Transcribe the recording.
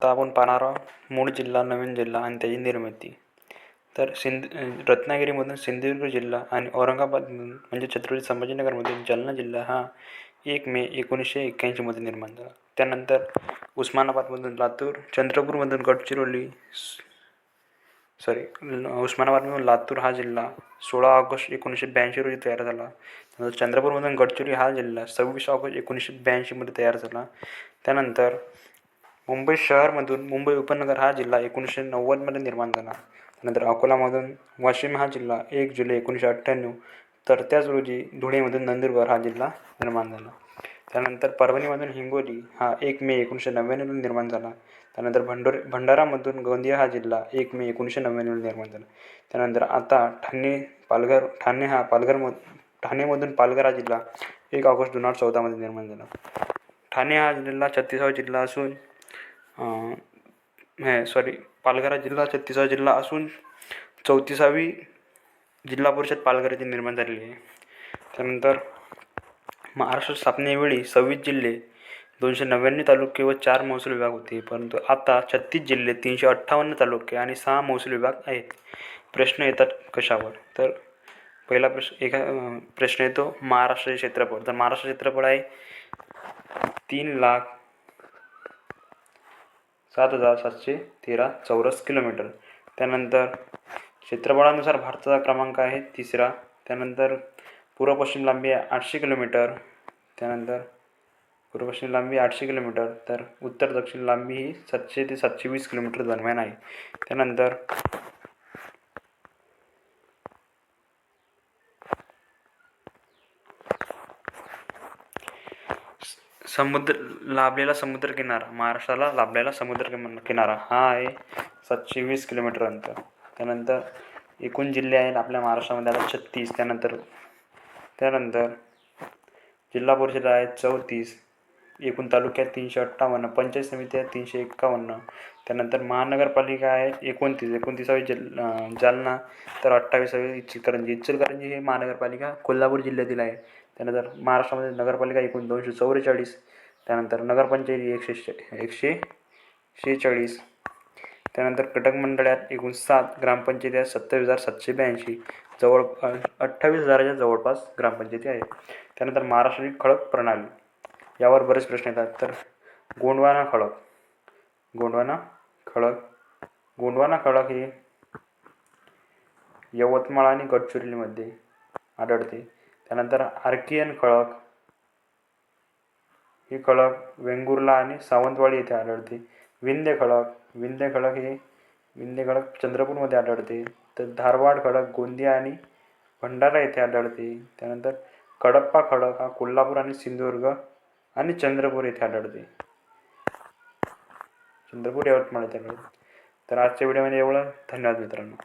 तर आपण पाहणार आहोत मूळ जिल्हा, नवीन जिल्हा आणि त्याची निर्मिती. तर रत्नागिरीमधून सिंधुदुर्ग जिल्हा आणि औरंगाबादमधून म्हणजे छत्रपती संभाजीनगरमधून जालना जिल्हा हा 1 मे 1981 निर्माण झाला. त्यानंतर उस्मानाबादमधून लातूर, चंद्रपूरमधून गडचिरोली उस्मानाबादमधून लातूर हा जिल्हा 16 ऑगस्ट 1982 रोजी तयार झाला. त्यानंतर चंद्रपूरमधून गडचिरोली हा जिल्हा 26 ऑगस्ट 1982 तयार झाला. त्यानंतर मुंबई शहरमधून मुंबई उपनगर हा जिल्हा 1990 निर्माण झाला. त्यानंतर अकोलामधून वाशिम हा जिल्हा 1 जुलै 1998, तर त्याच रोजी धुळेमधून नंदुरबार हा जिल्हा निर्माण झाला. त्यानंतर परभणीमधून हिंगोली हा 1 मे 1999 निर्माण झाला. त्यानंतर भंडारामधून गोंदिया हा जिल्हा 1 मे 1999 निर्माण झाला. त्यानंतर आता ठाणेमधून पालघर हा जिल्हा 1 ऑगस्ट 2014 निर्माण झाला. ठाणे हा जिल्हा 36वा जिल्हा असून पालघर हा जिल्हा 36वा जिल्हा असून 34वी जिल्हा परिषद पालघर येथे निर्माण झालेली आहे. त्यानंतर महाराष्ट्र स्थापनेवेळी 26 जिल्हे, 299 तालुके व 4 महसूल विभाग होते, परंतु आता 36 जिल्हे, 358 तालुके आणि 6 महसूल विभाग आहेत. प्रश्न येतात कशावर? तर पहिला प्रश्न येतो महाराष्ट्राचे क्षेत्रफळ. तर महाराष्ट्राचे क्षेत्रफळ आहे 3,07,713 चौरस किलोमीटर. त्यानंतर क्षेत्रफळानुसार भारताचा क्रमांक आहे 3रा. त्यानंतर पूर्व पश्चिम लांबी 800 किलोमीटर. त्यानंतर पूर्व पश्चिम लांबी 800 किलोमीटर, तर उत्तर दक्षिण लांबी ही 700 ते 720 किलोमीटर दरम्यान आहे. त्यानंतर लाभलेला समुद्रकिनारा, महाराष्ट्राला लाभलेला समुद्रकिनारा हा आहे 720 किलोमीटर अंतर. त्यानंतर एकूण जिल्हे आहेत आपल्या महाराष्ट्रामध्ये आता 36. त्यानंतर जिल्हा परिषद आहेत 34, एकूण तालुक्यात 358, पंचायत समिती आहेत 351. त्यानंतर महानगरपालिका आहेत 29वी जालना, तर 28वी इचलकरंजी ही महानगरपालिका कोल्हापूर जिल्ह्यातील आहे. त्यानंतर महाराष्ट्रामध्ये नगरपालिका एकूण 244. त्यानंतर नगरपंचायती 146. त्यानंतर कटक मंडळात एकूण 7, ग्रामपंचायती आहेत 27,782, 28,000च्या जवळपास ग्रामपंचायती आहेत. त्यानंतर महाराष्ट्राची खडक प्रणाली, यावर बरेच प्रश्न येतात. तर गोंडवाना खडक हे यवतमाळ आणि गडचिरोलीमध्ये आढळते. त्यानंतर आर्कियन खडक, ही खडक वेंगुर्ला आणि सावंतवाडी येथे आढळते. विंध्य खडक चंद्रपूरमध्ये आढळते. तर धारवाड खडक गोंदिया आणि भंडारा येथे आढळते. त्यानंतर कडप्पा खडक हा कोल्हापूर आणि सिंधुदुर्ग आणि चंद्रपूर येथे आढळते. यवतमाळ येथे आढळते. तर आजच्या व्हिडिओमध्ये एवढं. धन्यवाद मित्रांनो.